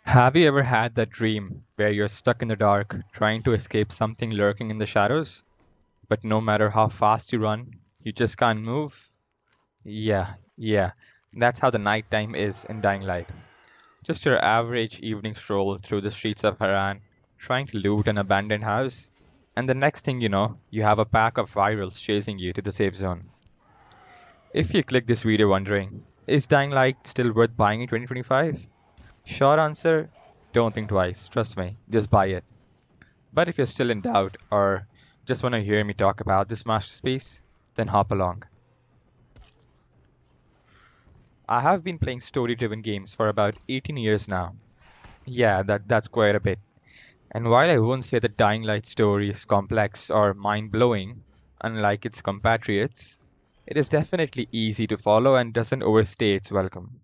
Have you ever had that dream where you're stuck in the dark trying to escape something lurking in the shadows, but no matter how fast you run, you just can't move? Yeah. That's how the nighttime is in Dying Light. Just your average evening stroll through the streets of Harran, trying to loot an abandoned house, and the next thing you know, you have a pack of virals chasing you to the safe zone. If you click this video wondering, is Dying Light still worth buying in 2025? Short answer, don't think twice. Trust me, just buy it. But if you're still in doubt or just want to hear me talk about this masterpiece, then hop along. I have been playing story-driven games for about 18 years now. Yeah, that's quite a bit. And while I won't say the Dying Light story is complex or mind-blowing, unlike its compatriots, it is definitely easy to follow and doesn't overstay its welcome.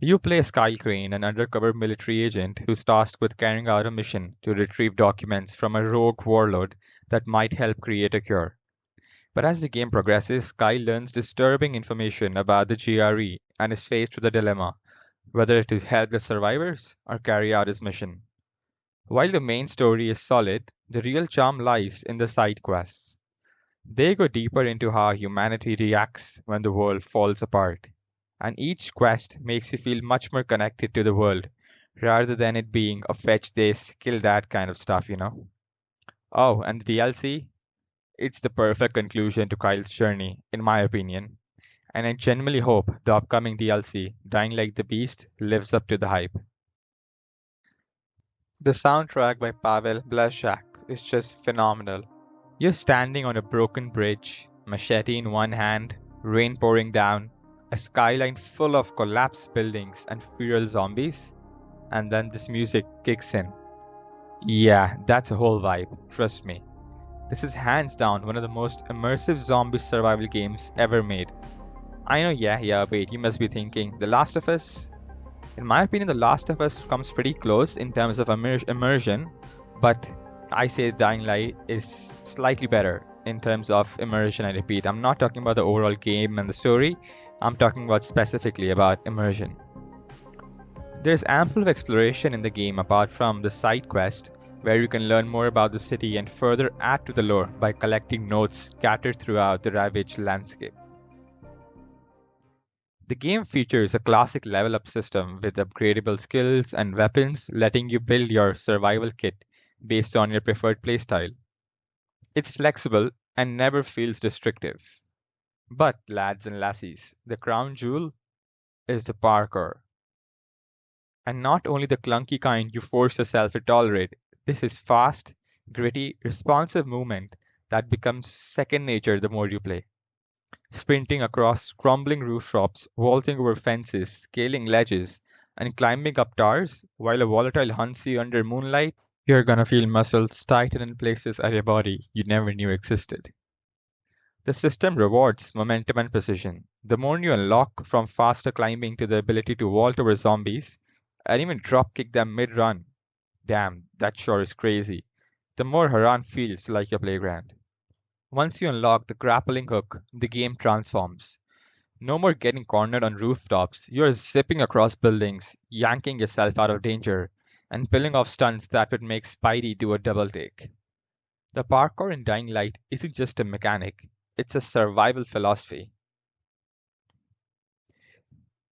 You play Skyle Crane, an undercover military agent who's tasked with carrying out a mission to retrieve documents from a rogue warlord that might help create a cure. But as the game progresses, Kyle learns disturbing information about the GRE and is faced with a dilemma whether to help the survivors or carry out his mission. While the main story is solid, the real charm lies in the side quests. They go deeper into how humanity reacts when the world falls apart, and each quest makes you feel much more connected to the world rather than it being a fetch this, kill that kind of stuff. Oh, and the DLC? It's the perfect conclusion to Kyle's journey, in my opinion, and I genuinely hope the upcoming DLC, Dying Like the Beast, lives up to the hype. The soundtrack by Pavel Blazak is just phenomenal. You're standing on a broken bridge, machete in one hand, rain pouring down, a skyline full of collapsed buildings and feral zombies, and then this music kicks in. Yeah, that's a whole vibe, trust me. This is hands down one of the most immersive zombie survival games ever made. I know, wait, you must be thinking, The Last of Us? In my opinion, The Last of Us comes pretty close in terms of immersion, but I say Dying Light is slightly better in terms of immersion. I repeat, I'm not talking about the overall game and the story, I'm talking about specifically about immersion. There's ample of exploration in the game apart from the side quest, where you can learn more about the city and further add to the lore by collecting notes scattered throughout the ravaged landscape. The game features a classic level up system with upgradable skills and weapons, letting you build your survival kit based on your preferred playstyle. It's flexible and never feels restrictive. But, lads and lassies, the crown jewel is the parkour. And not only the clunky kind you force yourself to tolerate, this is fast, gritty, responsive movement that becomes second nature the more you play. Sprinting across crumbling rooftops, vaulting over fences, scaling ledges, and climbing up towers while a volatile hunts you under moonlight, you're gonna feel muscles tighten in places at your body you never knew existed. The system rewards momentum and precision. The more you unlock, from faster climbing to the ability to vault over zombies and even drop kick them mid run, damn, that sure is crazy, the more Haran feels like your playground. Once you unlock the grappling hook, the game transforms. No more getting cornered on rooftops, you're zipping across buildings, yanking yourself out of danger, and pulling off stunts that would make Spidey do a double take. The parkour in Dying Light isn't just a mechanic, it's a survival philosophy.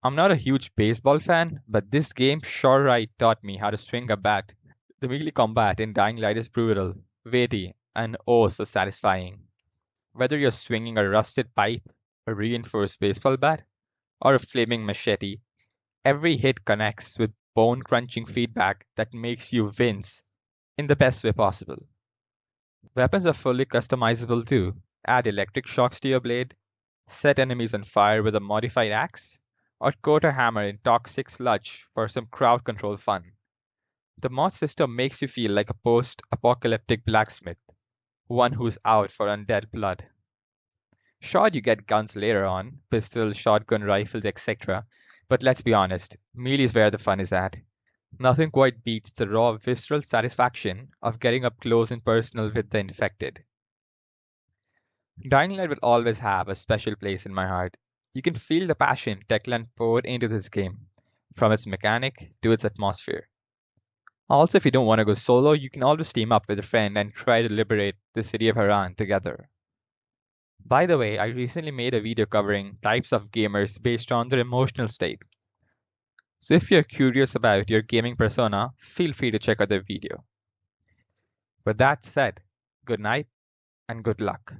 I'm not a huge baseball fan, but this game sure right taught me how to swing a bat. The melee combat in Dying Light is brutal, weighty, and oh so satisfying. Whether you're swinging a rusted pipe, a reinforced baseball bat, or a flaming machete, every hit connects with bone crunching feedback that makes you wince in the best way possible. Weapons are fully customizable too. Add electric shocks to your blade, set enemies on fire with a modified axe, or coat a hammer in toxic sludge for some crowd control fun. The mod system makes you feel like a post apocalyptic blacksmith, one who's out for undead blood. Sure, you get guns later on pistols, shotgun, rifles, etc. But let's be honest, melee is where the fun is at. Nothing quite beats the raw, visceral satisfaction of getting up close and personal with the infected. Dying Light will always have a special place in my heart. You can feel the passion Techland poured into this game. from its mechanic to its atmosphere. Also, if you don't want to go solo, you can always team up with a friend and try to liberate the city of Harran together. By the way, I recently made a video covering types of gamers based on their emotional state. So if you're curious about your gaming persona, feel free to check out the video. With that said, good night and good luck.